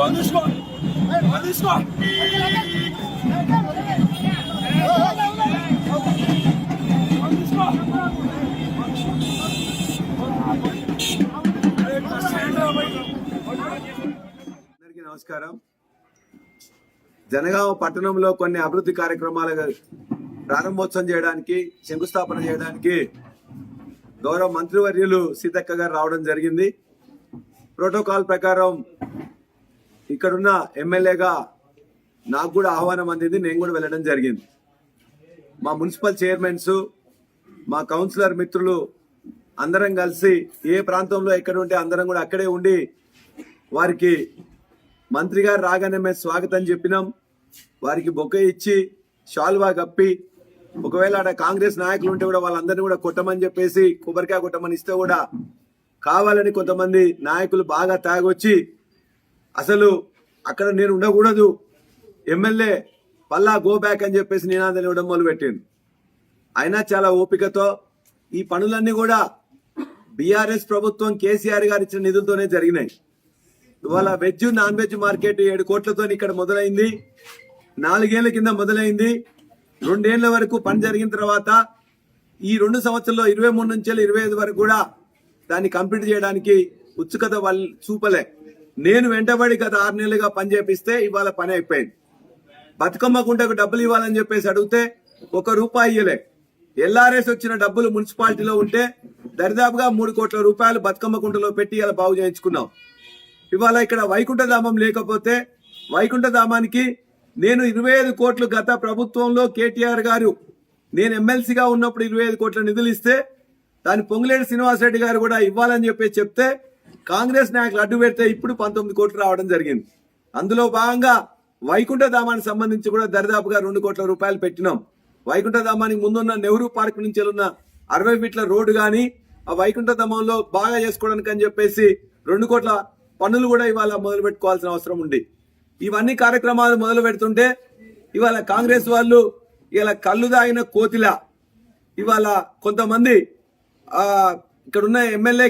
నమస్కారం. జనగామ పట్టణంలో కొన్ని అభివృద్ధి కార్యక్రమాలు ప్రారంభోత్సవం చేయడానికి, శంకుస్థాపన చేయడానికి గౌరవ మంత్రివర్యులు సీతక్క గారు రావడం జరిగింది. ప్రోటోకాల్ ప్రకారం ఇక్కడున్న ఎమ్మెల్యేగా నాకు కూడా ఆహ్వానం అందింది. నేను కూడా వెళ్ళడం జరిగింది. మా మున్సిపల్ చైర్మన్స్, మా కౌన్సిలర్ మిత్రులు అందరం కలిసి ఏ ప్రాంతంలో ఎక్కడ ఉంటే అందరం కూడా అక్కడే ఉండి వారికి మంత్రి గారు రాగానే మేము స్వాగతం చెప్పినాం. వారికి బొకే ఇచ్చి షాల్వా కప్పి, ఒకవేళ అక్కడ కాంగ్రెస్ నాయకులు ఉంటే కూడా వాళ్ళందరినీ కూడా కొట్టమని చెప్పేసి కొబ్బరికాయ కొట్టమని ఇస్తే కూడా కావాలని కొంతమంది నాయకులు బాగా తాగొచ్చి అసలు అక్కడ నేను ఉండకూడదు, ఎమ్మెల్యే పల్లా గో బ్యాక్ అని చెప్పేసి నినాదాలు ఇవ్వడం మొదలుపెట్టింది. అయినా చాలా ఓపికతో ఈ పనులన్నీ కూడా బీఆర్ఎస్ ప్రభుత్వం కేసీఆర్ గారు ఇచ్చిన నిధులతోనే జరిగినాయి. ఇవాళ వెజ్ నాన్ వెజ్ మార్కెట్ 7 కోట్లతో ఇక్కడ మొదలైంది. 4 ఏళ్ల కింద మొదలైంది. 2 ఏళ్ల వరకు పని జరిగిన తర్వాత ఈ 2 సంవత్సరాల్లో 23 నుంచి 25 వరకు కూడా దాన్ని కంప్లీట్ చేయడానికి ఉత్సుకత వాళ్ళు చూపలే. నేను వెంటబడి గత 6 నెలలుగా పని చేపిస్తే ఇవాళ పని అయిపోయింది. బతుకమ్మ గుంటకు డబ్బులు ఇవ్వాలని చెప్పేసి అడిగితే 1 రూపాయి ఇయ్యలే. ఎల్ఆర్ఎస్ వచ్చిన డబ్బులు మున్సిపాలిటీలో ఉంటే దరిదాపుగా 3 కోట్ల రూపాయలు బతుకమ్మ గుంటలో పెట్టి ఇలా బాగు చేయించుకున్నాం. ఇవాళ ఇక్కడ వైకుంఠధామం లేకపోతే వైకుంఠధామానికి నేను 25 కోట్లు గత ప్రభుత్వంలో కేటీఆర్ గారు నేను ఎమ్మెల్సీగా ఉన్నప్పుడు 25 కోట్ల నిధులు ఇస్తే దాని పొంగులేటి శ్రీనివాసరెడ్డి గారు కూడా ఇవ్వాలని చెప్పి చెప్తే కాంగ్రెస్ నాయకులు అడ్డు పెడితే ఇప్పుడు 19 కోట్లు రావడం జరిగింది. అందులో భాగంగా వైకుంఠధామానికి సంబంధించి కూడా దరిదాపుగా 2 కోట్ల రూపాయలు పెట్టినాం. వైకుంఠధామానికి ముందున్న నెహ్రూ పార్క్ నుంచి ఉన్న 60 ఫీట్ల రోడ్డు గాని ఆ వైకుంఠధామంలో బాగా చేసుకోవడానికి అని చెప్పేసి 2 కోట్ల పనులు కూడా ఇవాళ మొదలు పెట్టుకోవాల్సిన అవసరం ఉంది. ఇవన్నీ కార్యక్రమాలు మొదలు పెడుతుంటే ఇవాళ కాంగ్రెస్ వాళ్ళు ఇలా కళ్ళు దాగిన కోతిలా ఇవాళ కొంతమంది ఇక్కడ ఉన్న ఎమ్మెల్యే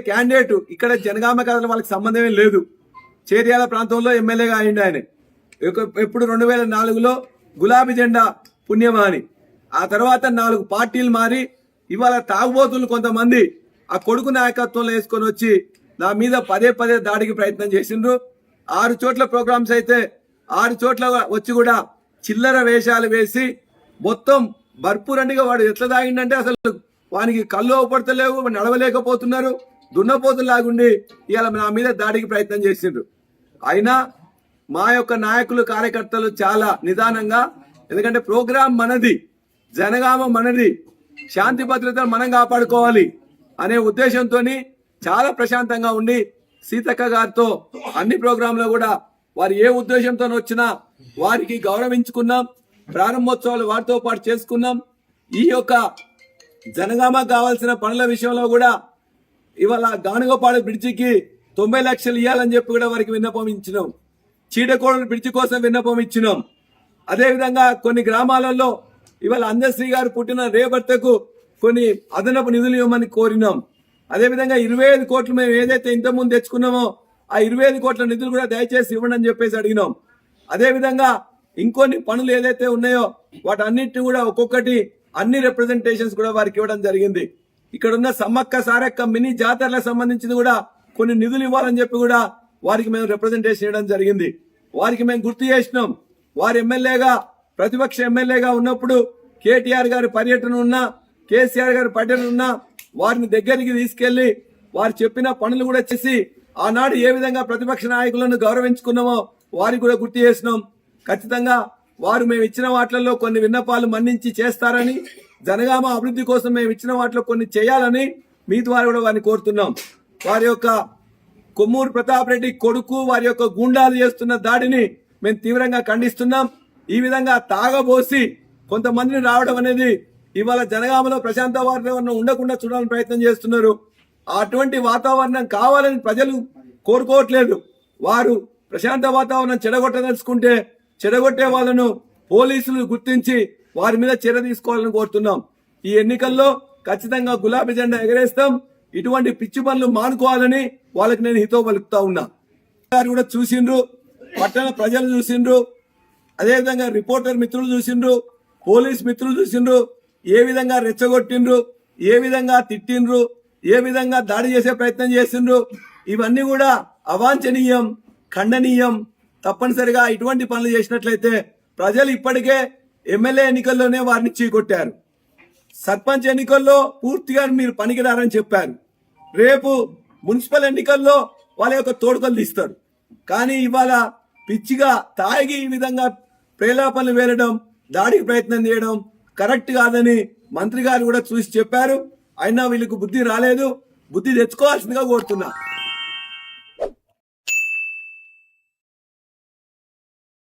క్యాండిడేట్ ఇక్కడ జనగామ కథల వాళ్ళకి సంబంధమే లేదు. చేర్యాల ప్రాంతంలో ఎమ్మెల్యేగా అయింది ఆయన. ఎప్పుడు 2004లో గులాబీ జెండా పుణ్యమాని. ఆ తర్వాత 4 పార్టీలు మారి ఇవాళ తాగుబోతులు కొంతమంది ఆ కొడుకు నాయకత్వంలో వేసుకొని వచ్చి నా మీద పదే దాడికి ప్రయత్నం చేసిండ్రు. 6 చోట్ల ప్రోగ్రామ్స్ అయితే 6 చోట్ల వచ్చి కూడా చిల్లర వేషాలు వేసి మొత్తం భర్పూరండిగా వాడు ఎట్లా తాగిండంటే అసలు వానికి కళ్ళు అవపడతలేవు, నడవలేకపోతున్నారు, దున్నపోతులాగుండి ఇవాళ నా మీద దాడికి ప్రయత్నం చేసిండ్రు. అయినా మా యొక్క నాయకులు కార్యకర్తలు చాలా నిదానంగా, ఎందుకంటే ప్రోగ్రాం మనది, జనగామ మనది, శాంతి భద్రతలు మనం కాపాడుకోవాలి అనే ఉద్దేశంతో చాలా ప్రశాంతంగా ఉండి సీతక్క గారితో అన్ని ప్రోగ్రాంలో కూడా వారు ఏ ఉద్దేశంతో వచ్చినా వారికి గౌరవించుకున్నాం. ప్రారంభోత్సవాలు వారితో పాటు చేసుకున్నాం. ఈ యొక్క జనగామకు కావాల్సిన పనుల విషయంలో కూడా ఇవాళ గానుగపాడు బ్రిడ్జికి 90 లక్షలు ఇవ్వాలని చెప్పి కూడా వారికి విన్నపం ఇచ్చినాం. చీడకోడలు బ్రిడ్జి కోసం విన్నపం ఇచ్చినాం. అదేవిధంగా కొన్ని గ్రామాలలో ఇవాళ అందశ్రీ గారు పుట్టిన రేపర్తకు కొన్ని అదనపు నిధులు ఇవ్వమని కోరినాం. అదేవిధంగా 25 కోట్లు మేము ఏదైతే ఇంతకుముందు తెచ్చుకున్నామో ఆ 25 కోట్ల నిధులు కూడా దయచేసి ఇవ్వండి అని చెప్పేసి అడిగినాం. అదేవిధంగా ఇంకొన్ని పనులు ఏదైతే ఉన్నాయో వాటన్నిటిని కూడా ఒక్కొక్కటి అన్ని రిప్రజెంటేషన్స్ కూడా వారికి ఇవ్వడం జరిగింది. ఇక్కడ ఉన్న సమ్మక్క సారక్క మినీ జాతరలకు సంబంధించింది కూడా కొన్ని నిధులు ఇవ్వాలని చెప్పి కూడా వారికి మేము రిప్రజెంటేషన్ ఇవ్వడం జరిగింది. వారికి మేము గుర్తు చేసినాం. వారి ఎమ్మెల్యేగా, ప్రతిపక్ష ఎమ్మెల్యేగా ఉన్నప్పుడు కేటీఆర్ గారి పర్యటన ఉన్నా, కేసీఆర్ గారి పర్యటన ఉన్నా వారిని దగ్గరికి తీసుకెళ్లి వారు చెప్పిన పనులు కూడా చేసి ఆనాడు ఏ విధంగా ప్రతిపక్ష నాయకులను గౌరవించుకున్నామో వారికి కూడా గుర్తు చేసినాం. ఖచ్చితంగా వారు మేము ఇచ్చిన వాటిల్లో కొన్ని విన్నపాలు మన్నించి చేస్తారని, జనగామ అభివృద్ధి కోసం మేము ఇచ్చిన వాటిలో కొన్ని చేయాలని మీ ద్వారా కూడా వారిని కోరుతున్నాం. వారి యొక్క కొమ్మూరు ప్రతాప్ రెడ్డి కొడుకు వారి యొక్క గూండాలు చేస్తున్న దాడిని మేము తీవ్రంగా ఖండిస్తున్నాం. ఈ విధంగా తాగబోసి కొంతమందిని రావడం అనేది ఇవాళ జనగామలో ప్రశాంత వాతావరణం ఉండకుండా చూడాలని ప్రయత్నం చేస్తున్నారు. అటువంటి వాతావరణం కావాలని ప్రజలు కోరుకోవట్లేదు. వారు ప్రశాంత వాతావరణం చెడగొట్టదలుచుకుంటే చెడగొట్టే వాళ్ళను పోలీసులు గుర్తించి వారి మీద చర్య తీసుకోవాలని కోరుతున్నాం. ఈ ఎన్నికల్లో ఖచ్చితంగా గులాబీ జెండా ఎగరేస్తాం. ఇటువంటి పిచ్చి పనులు మానుకోవాలని వాళ్ళకి నేను హితవు పలుకుతా ఉన్నా. గారు కూడా చూసిండ్రు, పట్టణ ప్రజలు చూసిండ్రు, అదేవిధంగా రిపోర్టర్ మిత్రులు చూసిండ్రు, పోలీస్ మిత్రులు చూసిండ్రు, ఏ విధంగా రెచ్చగొట్టిండ్రు, ఏ విధంగా తిట్టిండ్రు, ఏ విధంగా దాడి చేసే ప్రయత్నం చేసిండ్రు. ఇవన్నీ కూడా అవాంఛనీయం, ఖండనీయం. తప్పనిసరిగా ఇటువంటి పనులు చేసినట్లయితే ప్రజలు ఇప్పటికే ఎమ్మెల్యే ఎన్నికల్లోనే వారిని చీకొట్టారు. సర్పంచ్ ఎన్నికల్లో పూర్తిగా మీరు పనికిరారని చెప్పారు. రేపు మున్సిపల్ ఎన్నికల్లో వాళ్ళ యొక్క తోడుకలు తీస్తారు. కానీ ఇవాళ పిచ్చిగా తాగి ఈ విధంగా ప్రేలాపనలు వేరడం, దాడికి ప్రయత్నం చేయడం కరెక్ట్ కాదని మంత్రి గారు కూడా చూసి చెప్పారు. అయినా వీళ్ళకు బుద్ధి రాలేదు. బుద్ధి తెచ్చుకోవాల్సిందిగా కోరుతున్నా.